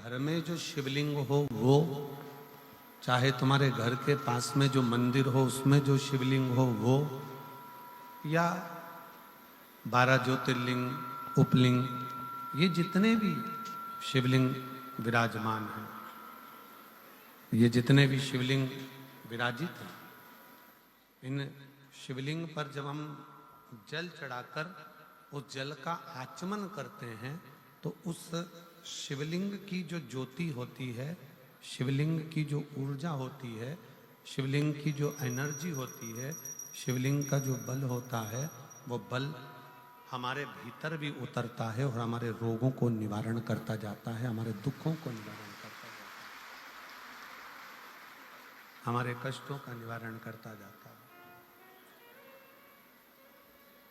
घर में जो शिवलिंग हो वो, चाहे तुम्हारे घर के पास में जो मंदिर हो उसमें जो शिवलिंग हो वो, या 12 ज्योतिर्लिंग, उपलिंग, ये जितने भी शिवलिंग विराजमान हैं, ये जितने भी शिवलिंग विराजित हैं, इन शिवलिंग पर जब हम जल चढ़ाकर उस जल का आचमन करते हैं तो उस शिवलिंग की जो ज्योति होती है, शिवलिंग की जो ऊर्जा होती है, शिवलिंग की जो एनर्जी होती है, शिवलिंग का जो बल होता है, वो बल हमारे भीतर भी उतरता है और हमारे रोगों को निवारण करता जाता है, हमारे दुखों को निवारण करता जाता है, हमारे कष्टों का निवारण करता जाता है।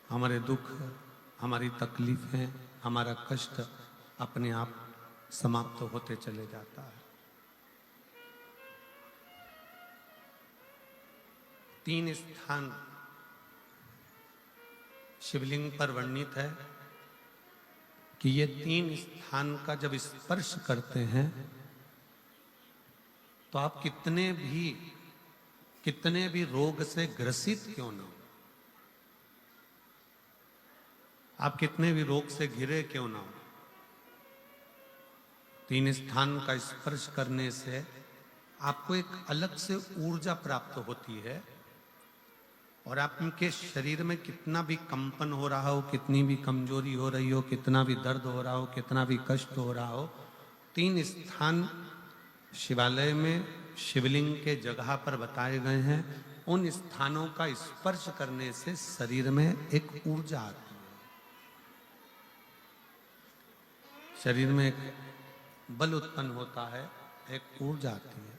हमारे दुख, हमारी तकलीफें, हमारा कष्ट अपने आप समाप्त होते चले जाता है। 3 स्थान शिवलिंग पर वर्णित है कि ये 3 स्थान का जब स्पर्श करते हैं तो आप कितने भी रोग से ग्रसित क्यों ना हो, आप कितने भी रोग से घिरे क्यों ना हो, 3 स्थान का स्पर्श करने से आपको एक अलग से ऊर्जा प्राप्त होती है और आपके शरीर में कितना भी कंपन हो रहा हो, कितनी भी कमजोरी हो रही हो, कितना भी दर्द हो रहा हो, कितना भी कष्ट हो रहा हो, 3 स्थान शिवालय में शिवलिंग के जगह पर बताए गए हैं। उन स्थानों का स्पर्श करने से शरीर में एक ऊर्जा आती है, शरीर में एक बल उत्पन्न होता है, एक ऊर्जा आती है,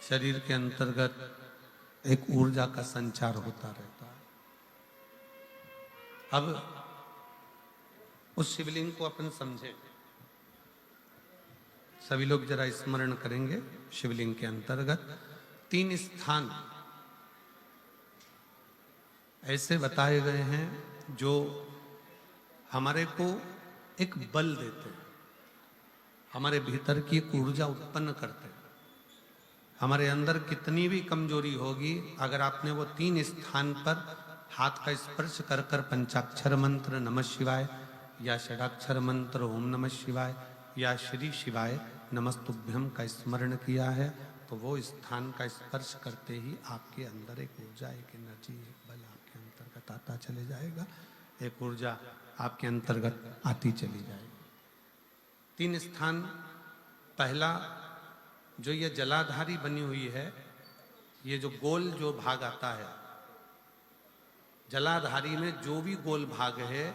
शरीर के अंतर्गत एक ऊर्जा का संचार होता रहता है। अब उस शिवलिंग को अपन समझे, सभी लोग जरा स्मरण करेंगे। शिवलिंग के अंतर्गत 3 स्थान ऐसे बताए गए हैं जो हमारे को एक बल देते हैं, हमारे भीतर की एक ऊर्जा उत्पन्न करते हैं। हमारे अंदर कितनी भी कमजोरी होगी, अगर आपने वो 3 स्थान पर हाथ का स्पर्श कर कर पंचाक्षर मंत्र नमः शिवाय या षडाक्षर मंत्र ओम नमः शिवाय या श्री शिवाय नमस्तुभ्यम का स्मरण किया है तो वो स्थान का स्पर्श करते ही आपके अंदर एक ऊर्जा, एक एनर्जी, एक बल आपके अंतर्गत आता चले जाएगा, एक ऊर्जा आपके अंतर्गत आती चली जाएगी। 3 स्थान, पहला जो ये जलाधारी बनी हुई है, ये जो गोल जो भाग आता है, जलाधारी में जो भी गोल भाग है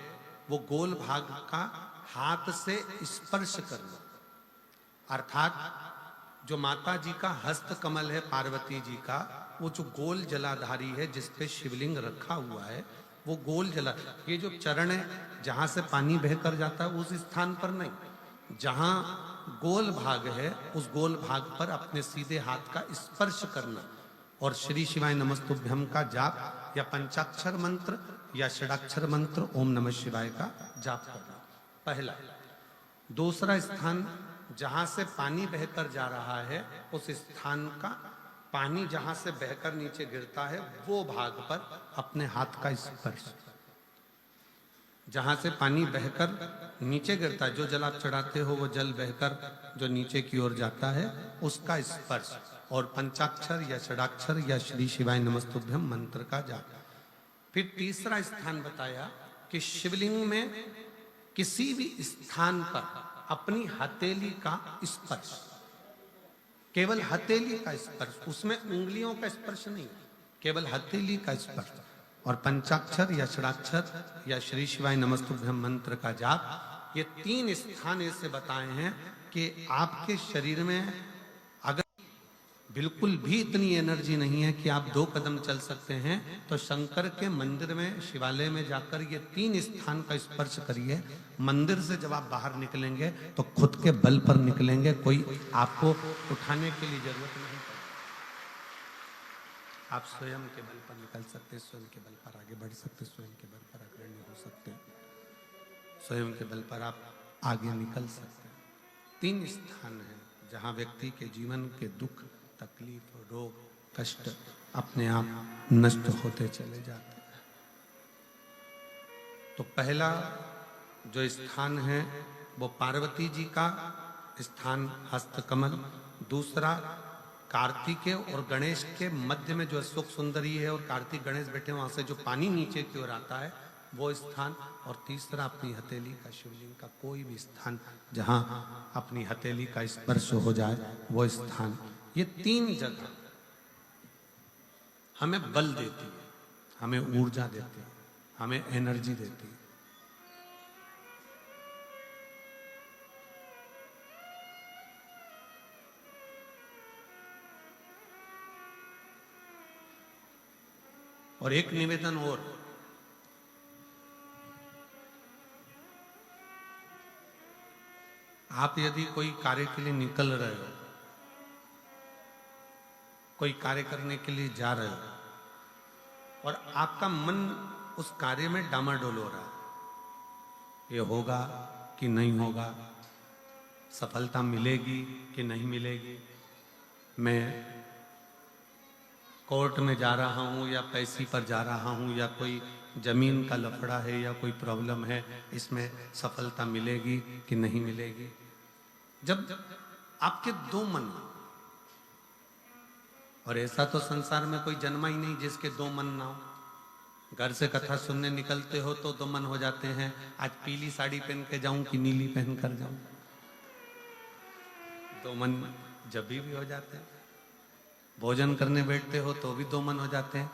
वो गोल भाग का हाथ से स्पर्श करना, अर्थात जो माता जी का हस्त कमल है पार्वती जी का, वो जो गोल जलाधारी है जिस पे शिवलिंग रखा हुआ है, वो गोल जला, ये जो चरण है जहां से पानी बहकर जाता है उस स्थान पर नहीं, जहां गोल भाग है उस गोल भाग पर अपने सीधे हाथ का स्पर्श करना और श्री शिवाय नमस्तुभ्यम का जाप या पंचाक्षर मंत्र या षडाक्षर मंत्र ओम नमः शिवाय का जाप करना, पहला। दूसरा स्थान, जहां से पानी बहकर जा रहा है उस स्थान का पानी जहां से बहकर नीचे गिरता है वो भाग पर अपने हाथ का स्पर्श, जहां से पानी बहकर नीचे गिरता है, जो जल आप चढ़ाते हो वो जल बहकर जो नीचे की ओर जाता है उसका स्पर्श, और पंचाक्षर या षडाक्षर या श्री शिवाय नमस्तुभ्यम मंत्र का जाप। फिर तीसरा स्थान बताया कि शिवलिंग में किसी भी स्थान पर अपनी हथेली का स्पर्श, केवल हथेली का स्पर्श, उसमें उंगलियों का स्पर्श नहीं, केवल हथेली का स्पर्श, और पंचाक्षर या षडाक्षर या श्री शिवाय नमस्तुभ्यम मंत्र का जाप। ये 3 स्थान ऐसे बताए हैं कि आपके शरीर में अगर बिल्कुल भी इतनी एनर्जी नहीं है कि आप 2 कदम चल सकते हैं तो शंकर के मंदिर में, शिवालय में जाकर ये 3 स्थान का स्पर्श करिए। मंदिर से जब आप बाहर निकलेंगे तो खुद के बल पर निकलेंगे, कोई आपको उठाने के लिए जरूरत नहीं पड़ेगी, आप स्वयं के बल पर निकल सकते, स्वयं के बल पर आगे बढ़ सकते, स्वयं के बल पर अग्रणी हो सकते, स्वयं के बल पर आप आगे निकल सकते हैं। 3 स्थान हैं जहां व्यक्ति के जीवन के दुख, तकलीफ, रोग, कष्ट अपने आप नष्ट होते चले जाते हैं। तो पहला जो स्थान है वो पार्वती जी का स्थान हस्तकमल, दूसरा कार्तिकेय और गणेश के मध्य में जो अशोक सुंदरी है और कार्तिक गणेश बैठे वहां से जो पानी नीचे की ओर आता है वो स्थान, और तीसरा अपनी हथेली का, शिवलिंग का कोई भी स्थान जहां अपनी हथेली का स्पर्श हो जाए वो स्थान। ये 3 जगह हमें बल देती है, हमें ऊर्जा देती है, हमें एनर्जी देती है। और एक निवेदन और, आप यदि कोई कार्य के लिए निकल रहे हो, कोई कार्य करने के लिए जा रहे हो और आपका मन उस कार्य में डामाडोल हो रहा है, ये होगा कि नहीं होगा, सफलता मिलेगी कि नहीं मिलेगी, मैं कोर्ट में जा रहा हूँ या पैसे पर जा रहा हूँ, या कोई जमीन का लफड़ा है या कोई प्रॉब्लम है, इसमें सफलता मिलेगी कि नहीं मिलेगी। जब आपके 2 मन, और ऐसा तो संसार में कोई जन्मा ही नहीं जिसके 2 मन ना हो। घर से कथा सुनने निकलते हो तो 2 मन हो जाते हैं, आज पीली साड़ी पहन के जाऊं कि नीली पहन कर जाऊं, 2 मन जब भी हो जाते हैं। भोजन करने बैठते हो तो भी 2 मन हो जाते हैं,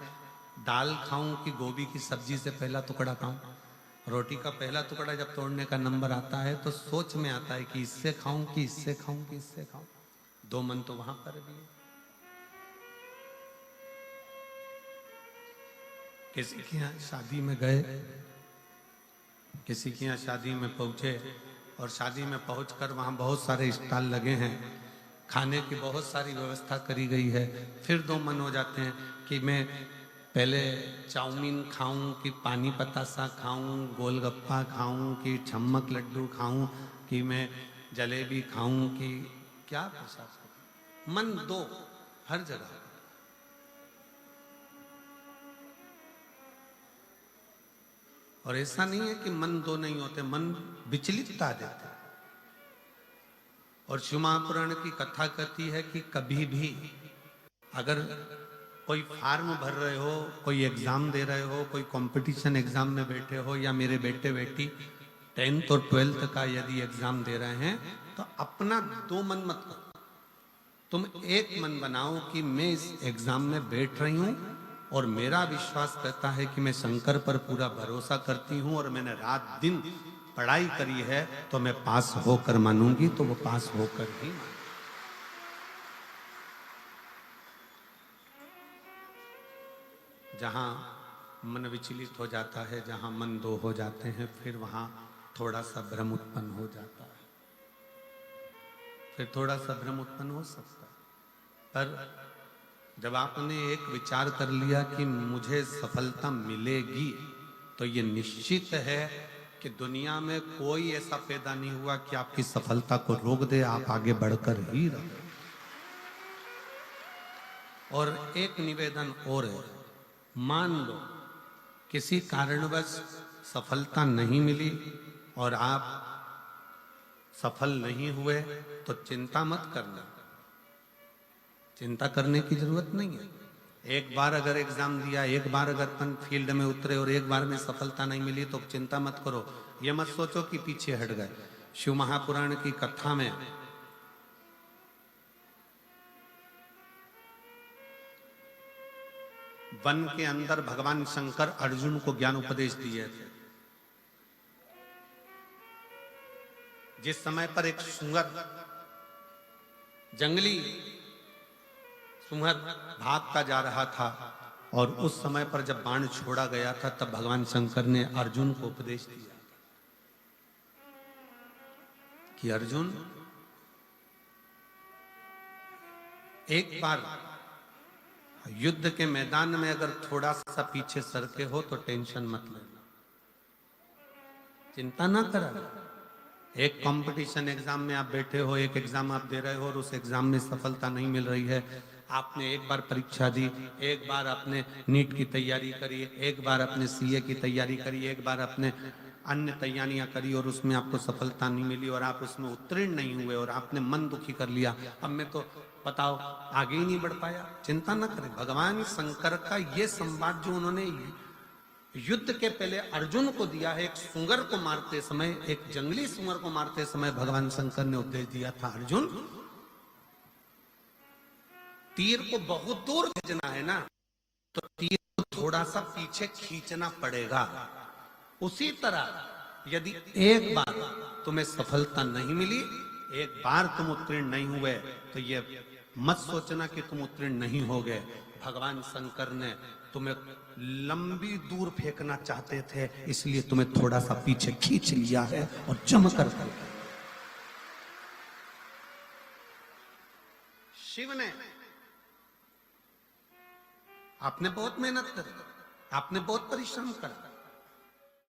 दाल खाऊं कि गोभी की सब्जी से पहला टुकड़ा खाऊं। रोटी का पहला टुकड़ा जब तोड़ने का नंबर आता है तो सोच में आता है कि इससे खाऊं कि इससे खाऊं कि इससे खाऊं। 2 मन तो वहां पर भी है। किसी के यहाँ शादी में गए, किसी के यहाँ शादी में पहुंचे और शादी में पहुंचकर वहां बहुत सारे स्टॉल लगे हैं, खाने की बहुत सारी व्यवस्था करी गई है। फिर 2 मन हो जाते हैं कि मैं पहले चाउमीन खाऊं कि पानी पतासा खाऊं, गोलगप्पा खाऊं कि छम्मक लड्डू खाऊं, कि मैं जलेबी खाऊं कि क्या प्रसाद। मन 2 हर जगह। और ऐसा नहीं है कि मन 2 नहीं होते, मन विचलितता देते। और शिव महापुराण की कथा कहती है कि कभी भी अगर कोई फार्म भर रहे हो, कोई एग्जाम दे रहे हो, कोई कंपटीशन एग्जाम में बैठे हो, या मेरे बेटे बेटी 10th और 12th का यदि एग्जाम दे रहे हैं, तो अपना 2 मन मत करो, तुम एक मन बनाओ कि मैं इस एग्जाम में बैठ रही हूं और मेरा विश्वास कहता है कि मैं शंकर पर पूरा भरोसा करती हूं और मैंने रात दिन पढ़ाई करी है तो मैं पास होकर मानूंगी, तो वो पास होकर ही। जहां मन विचलित हो जाता है, जहां मन 2 हो जाते हैं, फिर वहां थोड़ा सा भ्रम उत्पन्न हो जाता है, फिर थोड़ा सा भ्रम उत्पन्न हो सकता है। पर जब आपने एक विचार कर लिया कि मुझे सफलता मिलेगी, तो ये निश्चित है कि दुनिया में कोई ऐसा पैदा नहीं हुआ कि आपकी सफलता को रोक दे, आप आगे बढ़कर ही रहे। और एक निवेदन और है, मान लो किसी कारणवश सफलता नहीं मिली और आप सफल नहीं हुए, तो चिंता मत करना, चिंता करने की जरूरत नहीं है। एक बार अगर एग्जाम दिया, एक बार अगर अपन फील्ड में उतरे और एक बार में सफलता नहीं मिली तो चिंता मत करो, ये मत सोचो कि पीछे हट गए। शिव महापुराण की कथा में वन के अंदर भगवान शंकर अर्जुन को ज्ञान उपदेश दिए थे। जिस समय पर एक सुअर, जंगली सुअर भागता जा रहा था, और उस समय पर जब बाण छोड़ा गया था, तब भगवान शंकर ने अर्जुन को उपदेश दिया कि अर्जुन, एक बार युद्ध के मैदान में अगर थोड़ा सा पीछे सरके हो तो टेंशन मत लेना, चिंता ना करा। एक कंपटीशन एग्जाम में आप बैठे हो, एक एग्जाम आप दे रहे हो और उस एग्जाम में सफलता नहीं मिल रही है। आपने एक बार परीक्षा दी, एक बार आपने नीट की तैयारी करी, एक बार आपने सीए की तैयारी करी, एक बार आपने अन्य तैयारियां करी और उसमें आपको सफलता नहीं मिली और आप उसमें उत्तीर्ण नहीं हुए और आपने मन दुखी कर लिया। अब मैं तो बताओ आगे ही नहीं बढ़ पाया। चिंता न करें। भगवान शंकर का ये संवाद जो उन्होंने युद्ध के पहले अर्जुन को दिया है, एक सुंगर को मारते समय, एक जंगली सुंगर को मारते समय भगवान शंकर ने उपदेश दिया था, अर्जुन तीर को बहुत दूर भेजना है ना, तो तीर को थोड़ा सा पीछे खींचना पड़ेगा। उसी तरह यदि एक बार तुम्हें सफलता नहीं मिली, एक बार तुम उत्तीर्ण नहीं हुए, तो ये मत सोचना कि तुम उत्तीर्ण नहीं हो गए। भगवान शंकर ने तुम्हें लंबी दूर फेंकना चाहते थे, इसलिए तुम्हें थोड़ा सा पीछे खींच लिया है और जम कर शिव ने, आपने बहुत मेहनत करी, आपने बहुत परिश्रम करा,